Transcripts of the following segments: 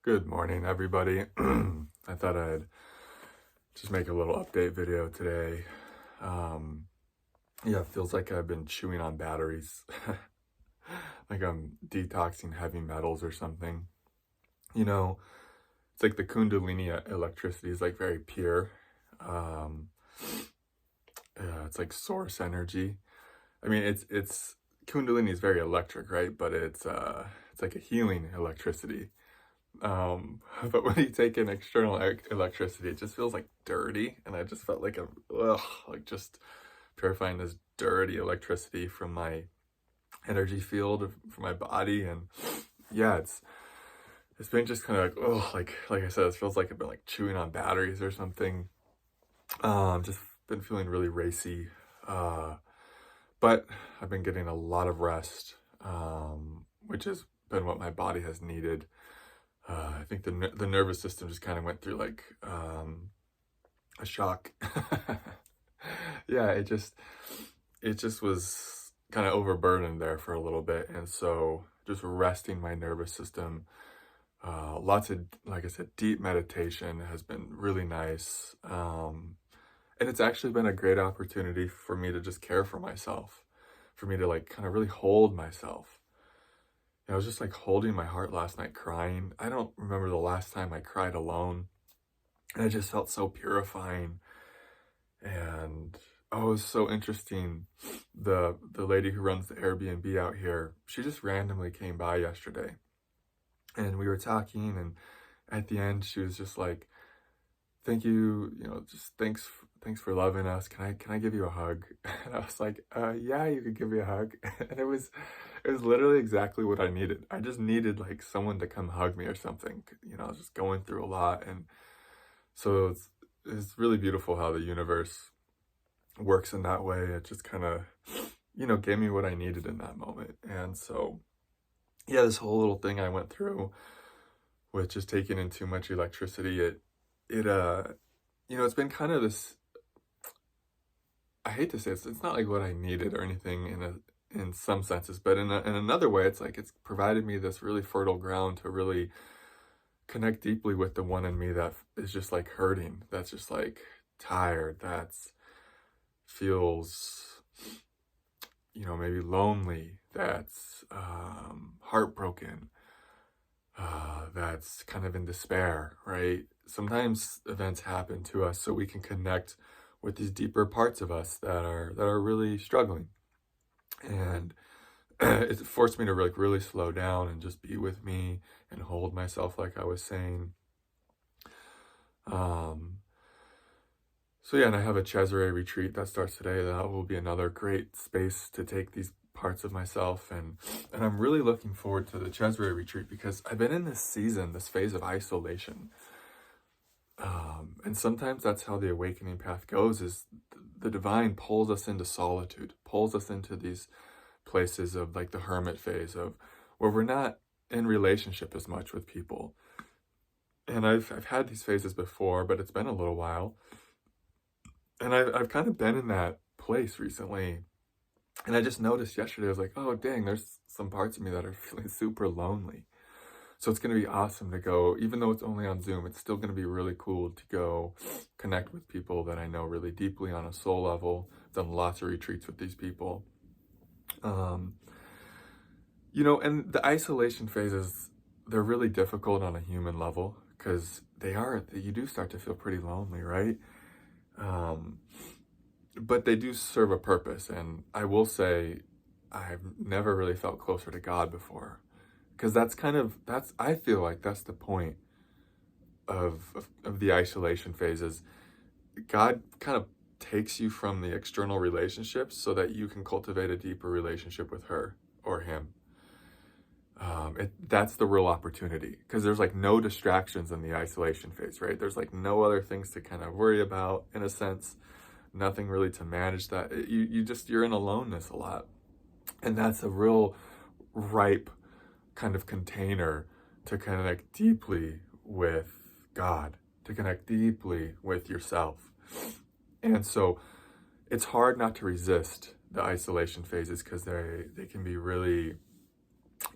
Good morning, everybody. I thought I'd just make a little update video today. Yeah, it feels like I've been chewing on batteries, like I'm detoxing heavy metals or something. You know, it's like the Kundalini electricity is like very pure. Um, it's like source energy. I mean, it's Kundalini is very electric, right? But it's like a healing electricity. But when you take in external electricity, it just feels like dirty, and I just felt like like just purifying this dirty electricity from my energy field, from my body, and yeah, it's been just kind of like like I said, it feels like I've been like chewing on batteries or something. Just been feeling really racy, but I've been getting a lot of rest, which has been what my body has needed. I think the nervous system just kind of went through like a shock. Yeah, it just was kind of overburdened there for a little bit, and so just resting my nervous system. Lots of, like I said, deep meditation has been really nice, and it's actually been a great opportunity for me to just care for myself, for me to like kind of really hold myself. I was just like holding my heart last night crying. I don't remember the last time I cried alone. And it just felt so purifying. And oh, it was so interesting. The lady who runs the Airbnb out here, she just randomly came by yesterday. And we were talking, and at the end she was just like, "Thank you, just thanks for loving us. Can I give you a hug?" And I was like, yeah, you could give me a hug." And it was literally exactly what I needed. I just needed like someone to come hug me or something. I was just going through a lot, and so it's really beautiful how the universe works in that way. It just kind of, gave me what I needed in that moment. And so, yeah, this whole little thing I went through with just taking in too much electricity, it's been kind of this, I hate to say it's not like what I needed or anything in some senses, but in another way, it's like it's provided me this really fertile ground to really connect deeply with the one in me that is just like hurting, that's just like tired, that's feels, maybe lonely, that's heartbroken, that's kind of in despair, right? Sometimes events happen to us so we can connect with these deeper parts of us that are really struggling. And it forced me to really slow down and just be with me and hold myself, like I was saying. Um, so yeah, and I have a Cesare retreat that starts today. That will be another great space to take these parts of myself, and I'm really looking forward to the Cesare retreat because I've been in this season, this phase of isolation. And sometimes that's how the awakening path goes, is the divine pulls us into solitude, pulls us into these places of like the hermit phase of where we're not in relationship as much with people. And I've had these phases before, but it's been a little while. And I've kind of been in that place recently. And I just noticed yesterday, I was like, oh dang, there's some parts of me that are feeling super lonely. So it's going to be awesome to go, even though it's only on Zoom, it's still going to be really cool to go connect with people that I know really deeply on a soul level. I've done lots of retreats with these people. And the isolation phases, they're really difficult on a human level because you do start to feel pretty lonely, right? But they do serve a purpose. And I will say, I've never really felt closer to God before. Because I feel like that's the point of the isolation phases. God kind of takes you from the external relationships so that you can cultivate a deeper relationship with her or him. That's the real opportunity, because there's like no distractions in the isolation phase, right? There's like no other things to kind of worry about, in a sense, nothing really to manage that. You're in aloneness a lot. And that's a real ripe kind of container to connect deeply with God, to connect deeply with yourself. And so it's hard not to resist the isolation phases because they can be really,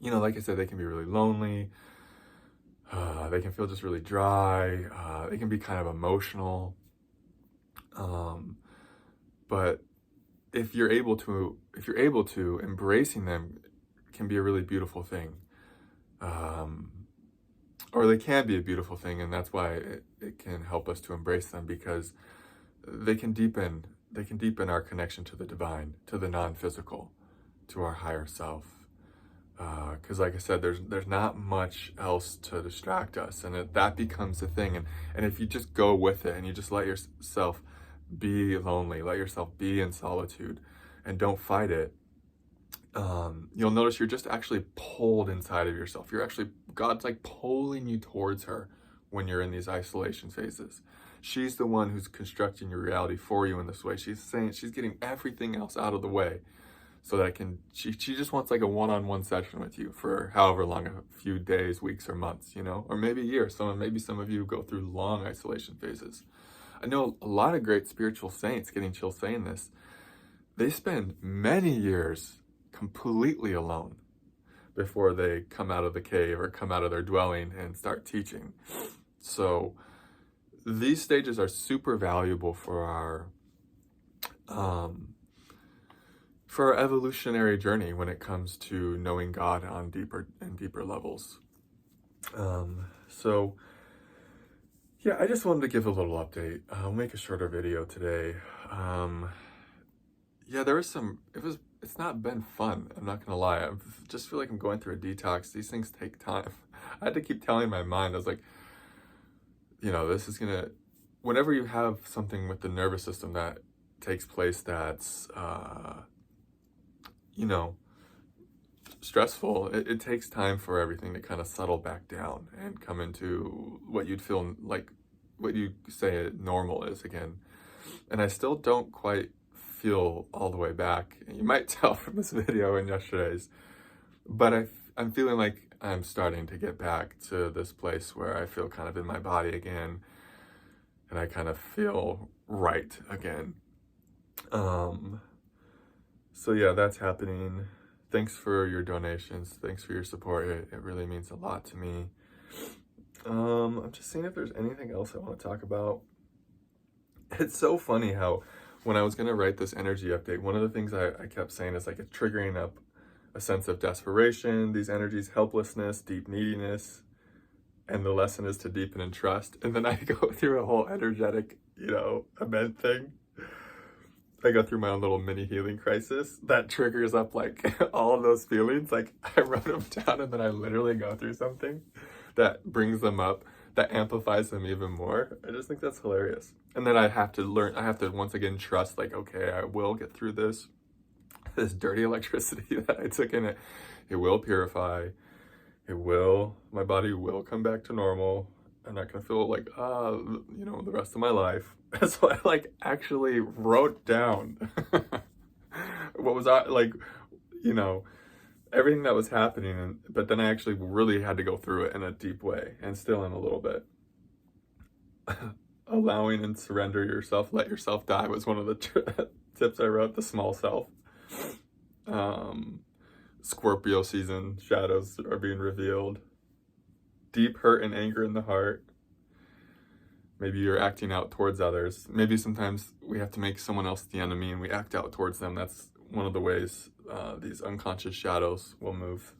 like I said, they can be really lonely. They can feel just really dry. They can be kind of emotional. But if you're able to, embracing them can be a really beautiful thing. Or they can be a beautiful thing, and that's why it can help us to embrace them, because they can deepen our connection to the divine, to the non-physical, to our higher self. Because like I said, there's not much else to distract us, and that becomes the thing. And if you just go with it and you just let yourself be lonely, let yourself be in solitude, and don't fight it, you'll notice you're just actually pulled inside of yourself. God's like pulling you towards her when you're in these isolation phases. She's the one who's constructing your reality for you in this way. She's getting everything else out of the way so that she just wants like a one-on-one session with you for however long, a few days, weeks, or months, or maybe a year. Maybe some of you go through long isolation phases. I know a lot of great spiritual saints, getting chill saying this, they spend many years completely alone before they come out of the cave or come out of their dwelling and start teaching. So these stages are super valuable for our evolutionary journey when it comes to knowing God on deeper and deeper levels. So yeah, I just wanted to give a little update. I'll make a shorter video today. Yeah, it's not been fun. I'm not gonna lie. I just feel like I'm going through a detox. These things take time. I had to keep telling my mind, I was like, this is whenever you have something with the nervous system that takes place that's, stressful, it takes time for everything to kind of settle back down and come into what you'd feel like, what you say normal is again. And I still don't quite feel all the way back. You might tell from this video and yesterday's, but I'm feeling like I'm starting to get back to this place where I feel kind of in my body again, and I kind of feel right again. So yeah, that's happening. Thanks for your donations. Thanks for your support. It really means a lot to me. I'm just seeing if there's anything else I want to talk about. It's so funny how when I was going to write this energy update, one of the things I kept saying is like it's triggering up a sense of desperation, these energies, helplessness, deep neediness, and the lesson is to deepen in trust. And then I go through a whole energetic, event thing. I go through my own little mini healing crisis that triggers up like all of those feelings. Like I wrote them down and then I literally go through something that brings them up, that amplifies them even more. I just think that's hilarious. And then I have to once again trust, like, okay, I will get through this dirty electricity that I took in it. It will purify. My body will come back to normal. I'm not gonna feel like, the rest of my life. So I like actually wrote down what was everything that was happening, but then I actually really had to go through it in a deep way, and still am a little bit. Allowing and surrender yourself, let yourself die was one of the tips I wrote. The small self. Scorpio season, shadows are being revealed. Deep hurt and anger in the heart. Maybe you're acting out towards others. Maybe sometimes we have to make someone else the enemy and we act out towards them. That's one of the ways these unconscious shadows will move.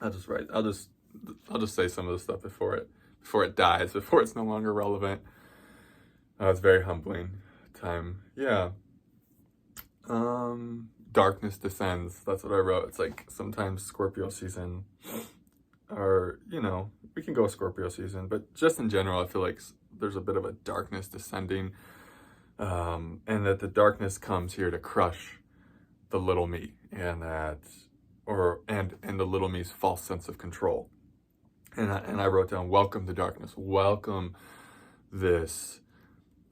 I'll just say some of the stuff before it dies, before it's no longer relevant. It's very humbling time. Yeah. Darkness descends. That's what I wrote. It's like sometimes Scorpio season, or we can go Scorpio season, but just in general, I feel like there's a bit of a darkness descending, and that the darkness comes here to crush the little me, and the little me's false sense of control. And I wrote down, welcome the darkness, welcome this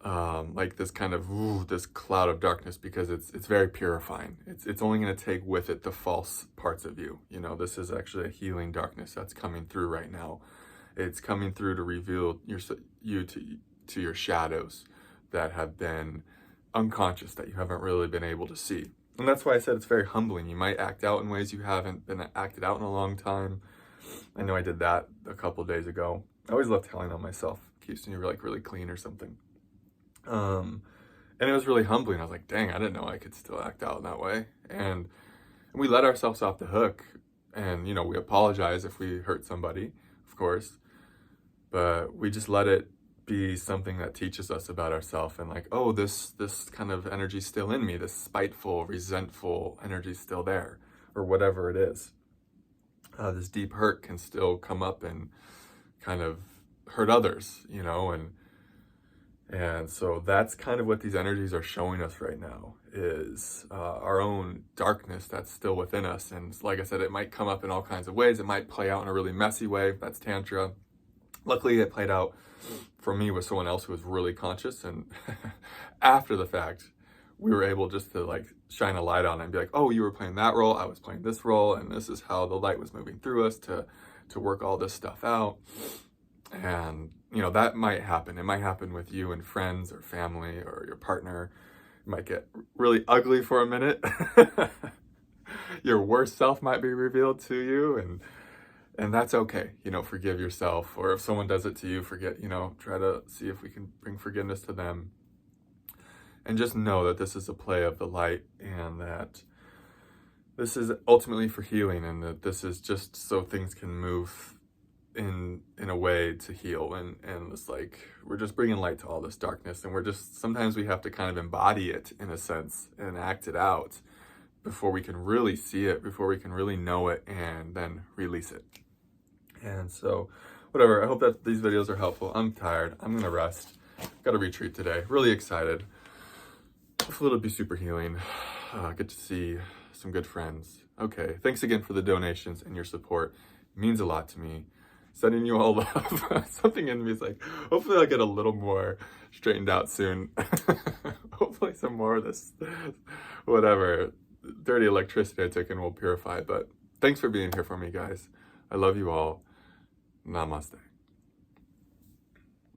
this kind of this cloud of darkness, because it's very purifying. It's only going to take with it the false parts of you. This is actually a healing darkness that's coming through right now. It's coming through to reveal you to your shadows that have been unconscious, that you haven't really been able to see. And that's why I said it's very humbling. You might act out in ways you haven't been acted out in a long time. I know I did that a couple days ago. I always love telling on myself. Keeps me like really clean or something. And it was really humbling. I was like, dang, I didn't know I could still act out in that way. And we let ourselves off the hook. And, you know, we apologize if we hurt somebody, of course. But we just let it be something that teaches us about ourselves. And like, oh, this kind of energy's still in me. This spiteful, resentful energy's still there. Or whatever it is. This deep hurt can still come up and kind of hurt others, you know, and so that's kind of what these energies are showing us right now is our own darkness that's still within us. And like I said, it might come up in all kinds of ways. It might play out in a really messy way. That's Tantra. Luckily, it played out for me with someone else who was really conscious. And after the fact, we were able just to like shine a light on it and be like, oh, you were playing that role. I was playing this role. And this is how the light was moving through us to work all this stuff out. And, you know, that might happen. It might happen with you and friends or family or your partner. It might get really ugly for a minute. Your worst self might be revealed to you, and that's okay. You know, forgive yourself. Or if someone does it to you, forget, you know, try to see if we can bring forgiveness to them. And just know that this is a play of the light and that this is ultimately for healing and that this is just so things can move in a way to heal, and it's like we're just bringing light to all this darkness, and we're just sometimes we have to kind of embody it in a sense and act it out before we can really see it, before we can really know it, and then release it. And so whatever, I hope that these videos are helpful. I'm tired, I'm gonna rest, got a retreat today, really excited. Hopefully it'll be super healing. Get to see some good friends. Okay, thanks again for the donations and your support. It means a lot to me. Sending you all love. Something in me is like, hopefully I'll get a little more straightened out soon. Hopefully some more of this, whatever, dirty electricity I took in will purify. But thanks for being here for me, guys. I love you all. Namaste.